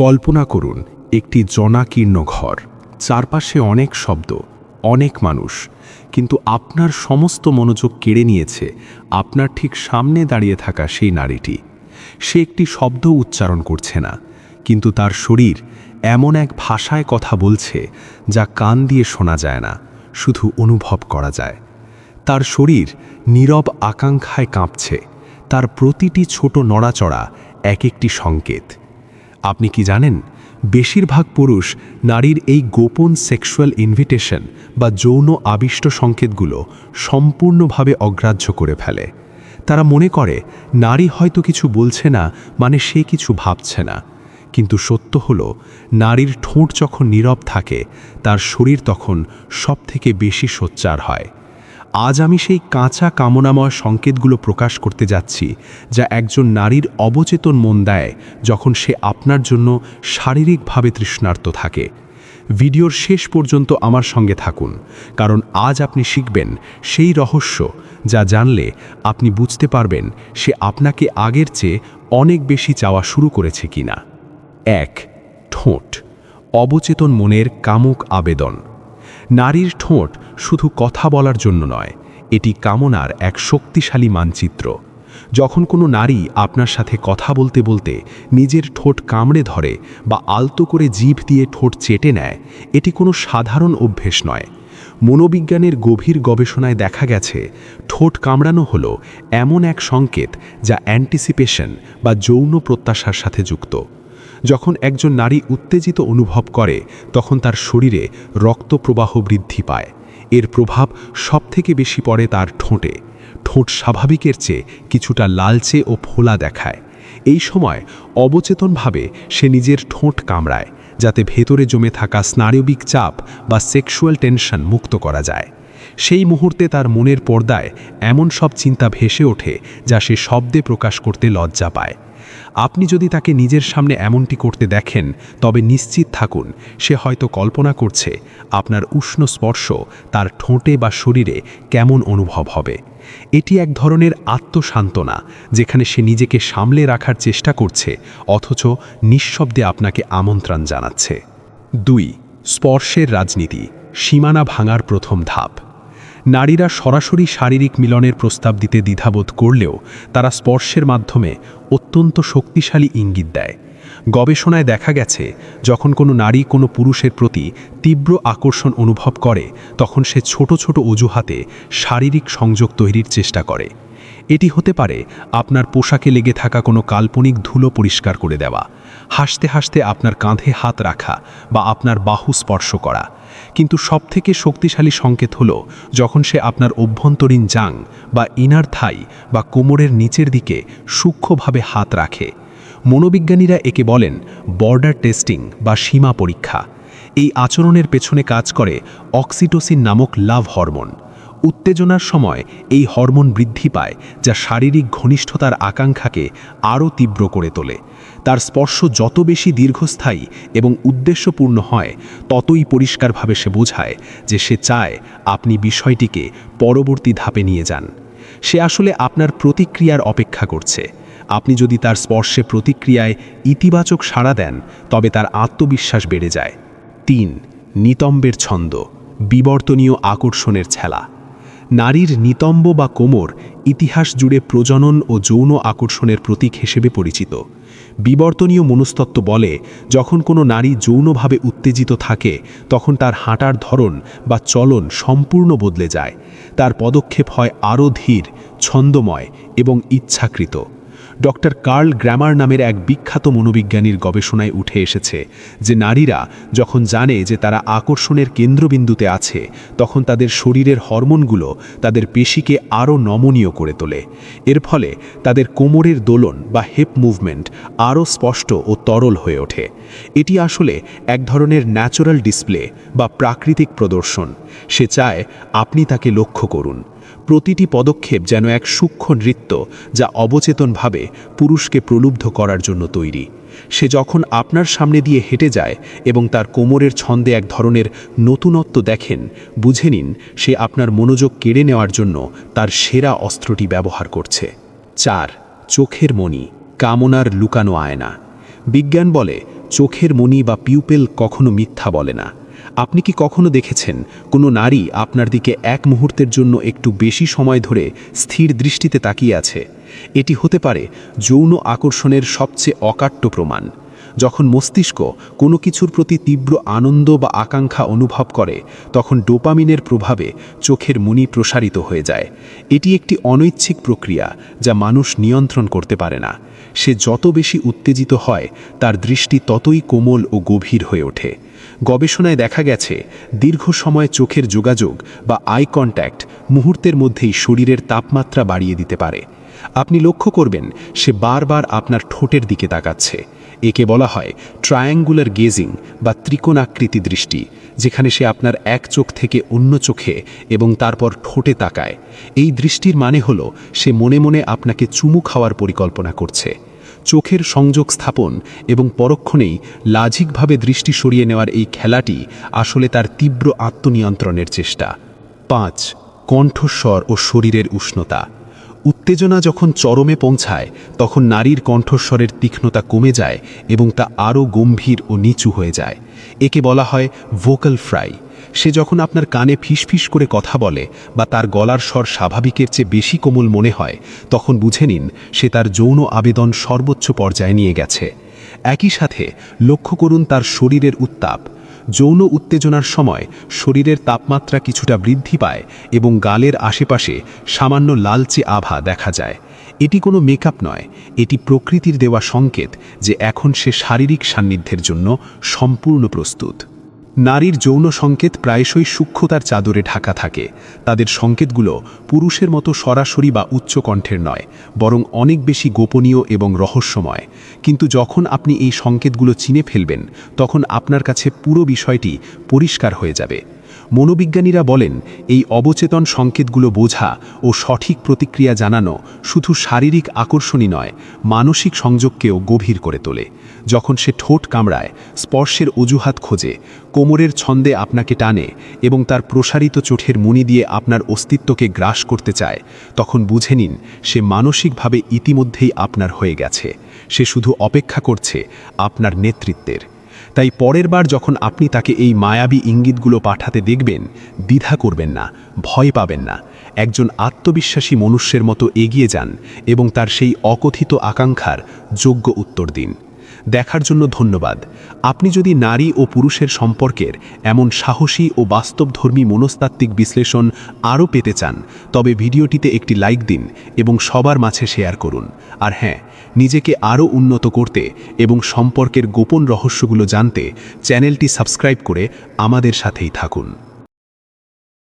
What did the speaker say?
কল্পনা করুন একটি জনাকীর্ণ ঘর, চারপাশে অনেক শব্দ, অনেক মানুষ, কিন্তু আপনার সমস্ত মনোযোগ কেড়ে নিয়েছে আপনার ঠিক সামনে দাঁড়িয়ে থাকা সেই নারীটি। সে একটি শব্দ উচ্চারণ করছে না, কিন্তু তার শরীর এমন এক ভাষায় কথা বলছে যা কান দিয়ে শোনা যায় না, শুধু অনুভব করা যায়। তার শরীর নীরব আকাঙ্ক্ষায় কাঁপছে, তার প্রতিটি ছোট নড়াচড়া এক একটি সংকেত। আপনি কি জানেন, বেশিরভাগ পুরুষ নারীর এই গোপন সেক্সুয়াল ইনভিটেশন বা যৌন আবিষ্ট সংকেতগুলো সম্পূর্ণভাবে অগ্রাহ্য করে ফেলে। তারা মনে করে নারী হয়তো কিছু বলছে না, মানে সে কিছু ভাবছে না। কিন্তু সত্য হলো, নারীর ঠোঁট যখন নীরব থাকে, তার শরীর তখন সবথেকে বেশি সোচ্চার হয়। আজ আমি সেই কাঁচা কামনাময় সংকেতগুলো প্রকাশ করতে যাচ্ছি, যা একজন নারীর অবচেতন মন দেয় যখন সে আপনার জন্য শারীরিকভাবে তৃষ্ণার্ত থাকে। ভিডিওর শেষ পর্যন্ত আমার সঙ্গে থাকুন, কারণ আজ আপনি শিখবেন সেই রহস্য যা জানলে আপনি বুঝতে পারবেন সে আপনাকে আগের চেয়ে অনেক বেশি চাওয়া শুরু করেছে কিনা। 1. ঠোঁট, অবচেতন মনের কামুক আবেদন। নারীর ঠোঁট শুধু কথা বলার জন্য নয়, এটি কামনার এক শক্তিশালী মানচিত্র। যখন কোনো নারী আপনার সাথে কথা বলতে বলতে নিজের ঠোঁট কামড়ে ধরে বা আলতো করে জিভ দিয়ে ঠোঁট চেটে নেয়, এটি কোনো সাধারণ অভ্যেস নয়। মনোবিজ্ঞানের গভীর গবেষণায় দেখা গেছে, ঠোঁট কামড়ানো হলো এমন এক সংকেত যা অ্যান্টিসিপেশন বা যৌন প্রত্যাশার সাথে যুক্ত। যখন একজন নারী উত্তেজিত অনুভব করে, তখন তার শরীরে রক্তপ্রবাহ বৃদ্ধি পায়। এর প্রভাব সবথেকে বেশি পড়ে তার ঠোঁটে। ঠোঁট স্বাভাবিকের চেয়ে কিছুটা লালচে ও ফোলা দেখায়। এই সময় অবচেতনভাবে সে নিজের ঠোঁট কামড়ায়, যাতে ভেতরে জমে থাকা স্নায়বিক চাপ বা সেক্সুয়াল টেনশন মুক্ত করা যায়। সেই মুহূর্তে তার মনের পর্দায় এমন সব চিন্তা ভেসে ওঠে যা সে শব্দে প্রকাশ করতে লজ্জা পায়। আপনি যদি তাকে নিজের সামনে এমনটি করতে দেখেন, তবে নিশ্চিত থাকুন সে হয়তো কল্পনা করছে আপনার উষ্ণ স্পর্শ তার ঠোঁটে বা শরীরে কেমন অনুভব হবে। এটি এক ধরনের আত্মসান্ত্বনা, যেখানে সে নিজেকে সামলে রাখার চেষ্টা করছে, অথচ নিঃশব্দে আপনাকে আমন্ত্রণ জানাচ্ছে। 2. স্পর্শের রাজনীতি, সীমানা ভাঙার প্রথম ধাপ। নারীরা সরাসরি শারীরিক মিলনের প্রস্তাব দিতে দ্বিধাবোধ করলেও তারা স্পর্শের মাধ্যমে অত্যন্ত শক্তিশালী ইঙ্গিত দেয়। গবেষণায় দেখা গেছে, যখন কোনো নারী কোনো পুরুষের প্রতি তীব্র আকর্ষণ অনুভব করে, তখন সে ছোট ছোট অজুহাতে শারীরিক সংযোগ তৈরির চেষ্টা করে। এটি হতে পারে আপনার পোশাকে লেগে থাকা কোনো কাল্পনিক ধুলো পরিষ্কার করে দেওয়া, হাসতে হাসতে আপনার কাঁধে হাত রাখা বা আপনার বাহু স্পর্শ করা। কিন্তু সবথেকে শক্তিশালী সংকেত হলো যখন সে আপনার অভ্যন্তরীণ জাং বা ইনার থাই বা কোমরের নিচের দিকে সূক্ষ্মভাবে হাত রাখে। মনোবিজ্ঞানীরা একে বলেন বর্ডার টেস্টিং বা সীমা পরীক্ষা। এই আচরণের পেছনে কাজ করে অক্সিটোসিন নামক লাভ হরমোন। উত্তেজনার সময় এই হরমোন বৃদ্ধি পায়, যা শারীরিক ঘনিষ্ঠতার আকাঙ্ক্ষাকে আরও তীব্র করে তোলে। তার স্পর্শ যত বেশি দীর্ঘস্থায়ী এবং উদ্দেশ্যপূর্ণ হয়, ততই পরিষ্কারভাবে সে বোঝায় যে সে চায় আপনি বিষয়টিকে পরবর্তী ধাপে নিয়ে যান। সে আসলে আপনার প্রতিক্রিয়ার অপেক্ষা করছে। আপনি যদি তার স্পর্শে প্রতিক্রিয়ায় ইতিবাচক সাড়া দেন, তবে তার আত্মবিশ্বাস বেড়ে যায়। 3. নিতম্বের ছন্দ, বিবর্তনীয় আকর্ষণের ছেলা। নারীর নিতম্ব বা কোমর ইতিহাস জুড়ে প্রজনন ও যৌন আকর্ষণের প্রতীক হিসেবে পরিচিত। বিবর্তনীয় মনস্তত্ত্ব বলে, যখন কোনো নারী যৌনভাবে উত্তেজিত থাকে, তখন তার হাঁটার ধরন বা চলন সম্পূর্ণ বদলে যায়। তার পদক্ষেপ হয় আরও ধীর, ছন্দময় এবং ইচ্ছাকৃত। ডক্টর কার্ল গ্র্যামার নামের এক বিখ্যাত মনোবিজ্ঞানীর গবেষণায় উঠে এসেছে যে নারীরা যখন জানে যে তারা আকর্ষণের কেন্দ্রবিন্দুতে আছে, তখন তাদের শরীরের হরমোনগুলো তাদের পেশিকে আরও নমনীয় করে তোলে। এর ফলে তাদের কোমরের দোলন বা হিপ মুভমেন্ট আরও স্পষ্ট ও তরল হয়ে ওঠে। এটি আসলে এক ধরনের ন্যাচারাল ডিসপ্লে বা প্রাকৃতিক প্রদর্শন। সে চায় আপনি তাকে লক্ষ্য করুন। প্রতিটি পদক্ষেপ যেন এক সূক্ষ্ম নৃত্য, যা অবচেতনভাবে পুরুষকে প্রলুব্ধ করার জন্য তৈরি। সে যখন আপনার সামনে দিয়ে হেঁটে যায় এবং তার কোমরের ছন্দে এক ধরনের নতুনত্ব দেখেন, বুঝে নিন সে আপনার মনোযোগ কেড়ে নেওয়ার জন্য তার সেরা অস্ত্রটি ব্যবহার করছে। 4. চোখের মণি, কামনার লুকানো আয়না। বিজ্ঞান বলে চোখের মণি বা পিউপেল কখনো মিথ্যা বলে না। আপনি কি কখনো দেখেছেন কোনো নারী আপনার দিকে এক মুহূর্তের জন্য একটু বেশি সময় ধরে স্থির দৃষ্টিতে তাকিয়ে আছে? এটি হতে পারে যৌন আকর্ষণের সবচেয়ে অকাট্য প্রমাণ। যখন মস্তিষ্ক কোনো কিছুর প্রতি তীব্র আনন্দ বা আকাঙ্ক্ষা অনুভব করে, তখন ডোপামিনের প্রভাবে চোখের মণি প্রসারিত হয়ে যায়। এটি একটি অনৈচ্ছিক প্রক্রিয়া যা মানুষ নিয়ন্ত্রণ করতে পারে না। সে যত বেশি উত্তেজিত হয়, তার দৃষ্টি ততই কোমল ও গভীর হয়ে ওঠে। গবেষণায় দেখা গেছে, দীর্ঘ সময় চোখের যোগাযোগ বা আই কন্ট্যাক্ট মুহূর্তের মধ্যেই শরীরের তাপমাত্রা বাড়িয়ে দিতে পারে। আপনি লক্ষ্য করবেন সে বারবার আপনার ঠোঁটের দিকে তাকাচ্ছে। একে বলা হয় ট্রায়াঙ্গুলার গেজিং বা ত্রিকোণাকৃতি দৃষ্টি, যেখানে সে আপনার এক চোখ থেকে অন্য চোখে এবং তারপর ঠোঁটে তাকায়। এই দৃষ্টির মানে হলো সে মনে মনে আপনাকে চুমু খাওয়ার পরিকল্পনা করছে। চোখের সংযোগ স্থাপন এবং পরক্ষণেই লাজিকভাবে দৃষ্টি সরিয়ে নেওয়ার এই খেলাটি আসলে তার তীব্র আত্মনিয়ন্ত্রণের চেষ্টা। 5. কণ্ঠস্বর ও শরীরের উষ্ণতা। উত্তেজনা যখন চরমে পৌঁছায়, তখন নারীর কণ্ঠস্বরের তীক্ষ্ণতা কমে যায় এবং তা আরও গম্ভীর ও নিচু হয়ে যায়। একে বলা হয় ভোকাল ফ্রাই। সে যখন আপনার কানে ফিসফিস করে কথা বলে বা তার গলার স্বর স্বাভাবিকের চেয়ে বেশি কোমল মনে হয়, তখন বুঝে নিন সে তার যৌন আবেদন সর্বোচ্চ পর্যায়ে নিয়ে গেছে। একই সাথে লক্ষ্য করুন তার শরীরের উত্তাপ। যৌন উত্তেজনার সময় শরীরের তাপমাত্রা কিছুটা বৃদ্ধি পায় এবং গালের আশেপাশে সামান্য লালচে আভা দেখা যায়। এটি কোনো মেকআপ নয়, এটি প্রকৃতির দেওয়া সংকেত যে এখন সে শারীরিক সান্নিধ্যের জন্য সম্পূর্ণ প্রস্তুত। নারীর যৌন সংকেত প্রায়শই সূক্ষ্মতার চাদরে ঢাকা থাকে। তাদের সংকেতগুলো পুরুষের মতো সরাসরি বা উচ্চ কণ্ঠের নয়, বরং অনেক বেশি গোপনীয় এবং রহস্যময়। কিন্তু যখন আপনি এই সংকেতগুলো চিনে ফেলবেন, তখন আপনার কাছে পুরো বিষয়টি পরিষ্কার হয়ে যাবে। মনোবিজ্ঞানীরা বলেন, এই অবচেতন সংকেতগুলো বোঝা ও সঠিক প্রতিক্রিয়া জানানো শুধু শারীরিক আকর্ষণই নয়, মানসিক সংযোগকেও গভীর করে তোলে। যখন সে ঠোঁট কামড়ায়, স্পর্শের অজুহাত খোঁজে, কোমরের ছন্দে আপনাকে টানে এবং তার প্রসারিত চোখের মণি দিয়ে আপনার অস্তিত্বকে গ্রাস করতে চায়, তখন বুঝে নিন সে মানসিকভাবে ইতিমধ্যেই আপনার হয়ে গেছে। সে শুধু অপেক্ষা করছে আপনার নেতৃত্বের। তাই পরের বার যখন আপনি তাকে এই মায়াবী ইঙ্গিতগুলো পাঠাতে দেখবেন, দ্বিধা করবেন না, ভয় পাবেন না। একজন আত্মবিশ্বাসী মনুষ্যের মতো এগিয়ে যান এবং তার সেই অকথিত আকাঙ্ক্ষার যোগ্য উত্তর দিন। দেখার জন্য ধন্যবাদ। আপনি যদি নারী ও পুরুষের সম্পর্কের এমন সাহসী ও বাস্তবধর্মী মনস্তাত্ত্বিক বিশ্লেষণ আরও পেতে চান, তবে ভিডিওটিতে একটি লাইক দিন এবং সবার মাঝে শেয়ার করুন। আর হ্যাঁ, নিজেকে আরও উন্নত করতে এবং সম্পর্কের গোপন রহস্যগুলো জানতে চ্যানেলটি সাবস্ক্রাইব করে আমাদের সাথেই থাকুন।